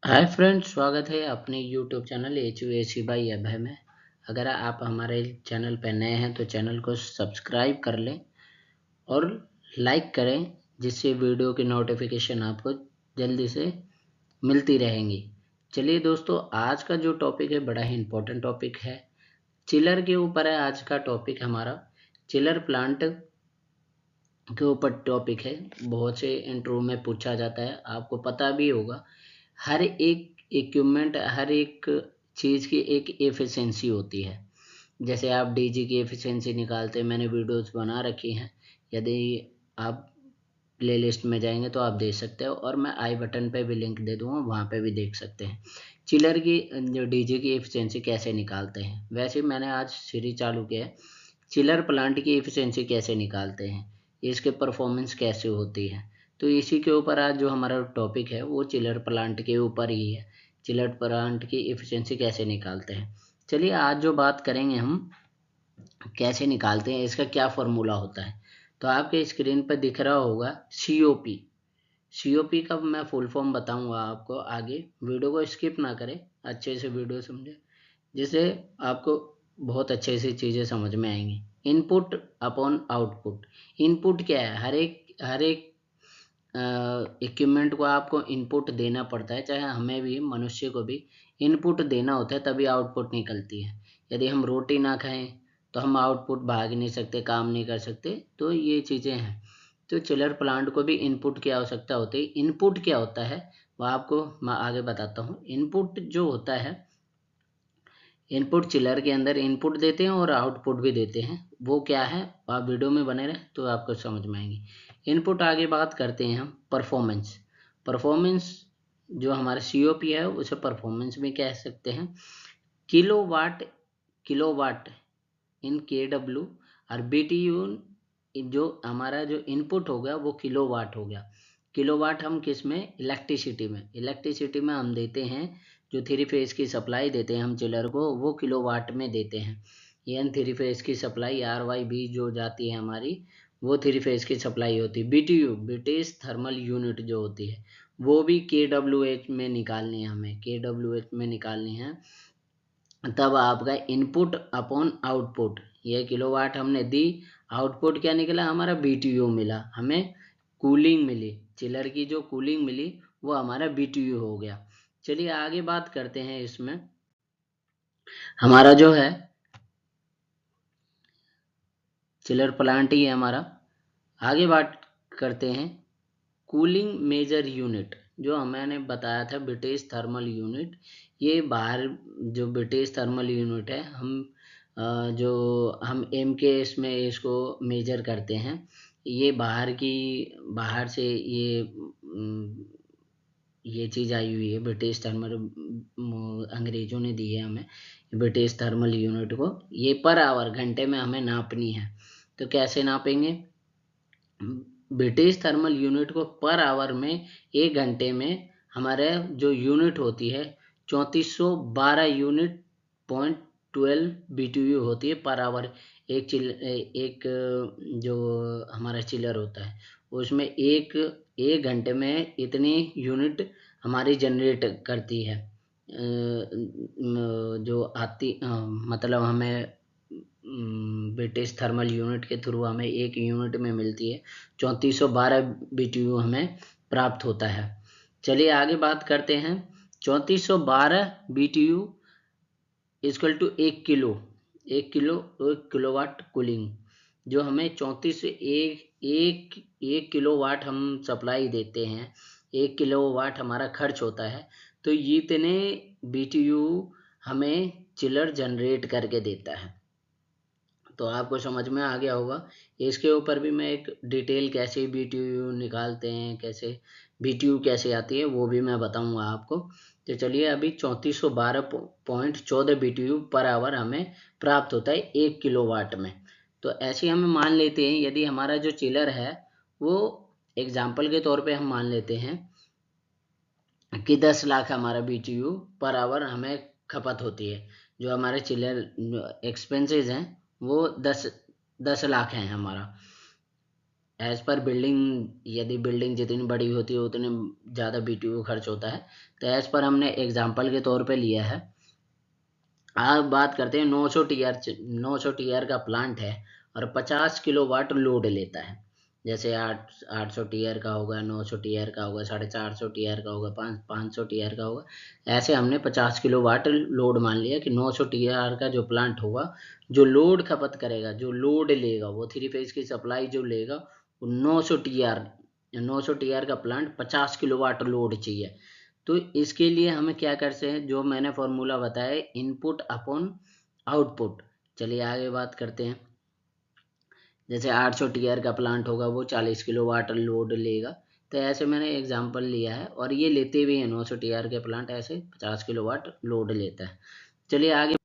Hi friends, स्वागत है अपने यूट्यूब चैनल HUAC बाई अभय में। अगर आप हमारे चैनल पर नए हैं तो चैनल को सब्सक्राइब कर लें और लाइक करें, जिससे वीडियो की नोटिफिकेशन आपको जल्दी से मिलती रहेंगी। चलिए दोस्तों, आज का जो टॉपिक है बड़ा ही इम्पोर्टेंट टॉपिक है। चिलर के ऊपर है आज का टॉपिक हमारा। चिलर प्लांट के ऊपर टॉपिक है। बहुत से इंटरव्यू में पूछा जाता है, आपको पता भी होगा। हर एक इक्विपमेंट, हर एक चीज़ की एक एफिशिएंसी होती है। जैसे आप डीजी की एफिशिएंसी निकालते हैं, मैंने वीडियोस बना रखी हैं। यदि आप प्लेलिस्ट में जाएंगे तो आप देख सकते हो, और मैं आई बटन पे भी लिंक दे दूंगा, वहाँ पे भी देख सकते हैं चिलर की जो डीजी की एफिशिएंसी कैसे निकालते हैं। वैसे मैंने आज सीरीज चालू किया है, चिलर प्लांट की एफिशिएंसी कैसे निकालते हैं, इसके परफॉर्मेंस कैसे होती है। तो इसी के ऊपर आज जो हमारा टॉपिक है वो चिलर प्लांट के ऊपर ही है। चिलर प्लांट की एफिशिएंसी कैसे निकालते हैं। चलिए आज जो बात करेंगे हम, कैसे निकालते हैं, इसका क्या फॉर्मूला होता है। तो आपके स्क्रीन पर दिख रहा होगा COP। COP का मैं फुल फॉर्म बताऊंगा आपको आगे, वीडियो को स्किप ना करें, अच्छे से वीडियो समझे, जिससे आपको बहुत अच्छे से चीज़ें समझ में आएंगी। Input upon output. इनपुट क्या है, हर एक इक्विपमेंट को आपको इनपुट देना पड़ता है, चाहे हमें भी, मनुष्य को भी इनपुट देना होता है, तभी आउटपुट निकलती है। यदि हम रोटी ना खाएं तो हम आउटपुट भाग नहीं सकते, काम नहीं कर सकते। तो ये चीज़ें हैं। तो चिलर प्लांट को भी इनपुट की आवश्यकता होती है। इनपुट क्या होता है वो आपको मैं आगे बताता हूँ। इनपुट जो होता है, इनपुट चिलर के अंदर इनपुट देते हैं और आउटपुट भी देते हैं। वो क्या है, आप वीडियो में बने रहें तो आपको समझ में आएंगी। इनपुट आगे बात करते हैं हम परफॉर्मेंस। परफॉर्मेंस जो हमारा COP है उसे परफॉर्मेंस में कह सकते हैं। किलोवाट, किलोवाट इन KW, और BTU जो हमारा जो इनपुट हो गया वो किलोवाट हो गया। किलोवाट हम किस में, इलेक्ट्रिसिटी में। इलेक्ट्रिसिटी में हम देते हैं, जो थ्री फेज की सप्लाई देते हैं हम चिलर को, वो किलोवाट में देते हैं। यानी थ्री फेज की सप्लाई RYB जो जाती है हमारी, वो थ्री फेज की सप्लाई होती है। BTU, ब्रिटिश थर्मल यूनिट जो होती है, वो भी KWH में निकालनी है, हमें KWH में निकालनी है। तब आपका इनपुट अपॉन आउटपुट, ये किलोवाट हमने दी, आउटपुट क्या निकला हमारा, BTU मिला, हमें कूलिंग मिली। चिलर की जो कूलिंग मिली वो हमारा BTU हो गया। चलिए आगे बात करते हैं। इसमें हमारा जो है चिलर प्लांट ही है हमारा। आगे बात करते हैं कूलिंग मेजर यूनिट। जो मैंने बताया था ब्रिटिश थर्मल यूनिट, ये बाहर जो ब्रिटिश थर्मल यूनिट है, जो हम MKS में इसको मेजर करते हैं। ये बाहर से ये चीज़ आई हुई है, ब्रिटिश थर्मल, अंग्रेजों ने दी है हमें ब्रिटिश थर्मल यूनिट को। ये पर आवर, घंटे में हमें नापनी है। तो कैसे नापेंगे, ब्रिटिश थर्मल यूनिट को पर आवर में, एक घंटे में हमारे जो यूनिट होती है 3412 यूनिट, 0.12 BTU होती है पर आवर। एक जो हमारा चिलर होता है उसमें एक एक घंटे में इतनी यूनिट हमारी जनरेट करती है। जो आती मतलब हमें ब्रिटिश थर्मल यूनिट के थ्रू हमें एक यूनिट में मिलती है, 3412 BTU हमें प्राप्त होता है। चलिए आगे बात करते हैं। 3412 BTU equal to 1 kilo, 1 kilowatt cooling. जो हमें 34 एक किलोवाट हम सप्लाई देते हैं, 1 किलोवाट हमारा खर्च होता है। तो ये इतने BTU हमें चिलर जनरेट करके देता है। तो आपको समझ में आ गया होगा। इसके ऊपर भी मैं एक डिटेल कैसे BTU निकालते हैं, कैसे BTU कैसे आती है, वो भी मैं बताऊंगा आपको। तो चलिए, अभी 3412.14 BTU पर आवर हमें प्राप्त होता है 1 किलोवाट में। तो ऐसे हमें मान लेते हैं, यदि हमारा जो चिलर है वो, एग्जाम्पल के तौर पे हम मान लेते हैं कि 10 लाख हमारा BTU पर आवर हमें खपत होती है। जो हमारे चिलर एक्सपेंसेस हैं वो 10 लाख हैं हमारा। एज पर बिल्डिंग, यदि बिल्डिंग जितनी बड़ी होती है उतने ज़्यादा BTU खर्च होता है। तो एज पर हमने एग्जाम्पल के तौर पे लिया है। आप बात करते हैं 900 TR, 900 TR का प्लांट है और 50 किलोवाट लोड लेता है। जैसे 800 TR का होगा, 900 TR का होगा, 450 TR का होगा, 500 TR का होगा। ऐसे हमने 50 किलोवाट लोड मान लिया कि 900 TR का जो प्लांट होगा, जो लोड खपत करेगा, जो लोड लेगा, वो 3 फेज की सप्लाई जो लेगा वो 900 TR का प्लांट 50 किलोवाट लोड चाहिए। तो इसके लिए हमें क्या करते हैं, जो मैंने फॉर्मूला बताया, इनपुट अपॉन आउटपुट। चलिए आगे बात करते हैं। जैसे 800 TR का प्लांट होगा वो 40 किलोवाट लोड लेगा। तो ऐसे मैंने एग्जांपल लिया है और ये लेते भी हैं 900 TR के प्लांट ऐसे 50 किलोवाट लोड लेता है। चलिए आगे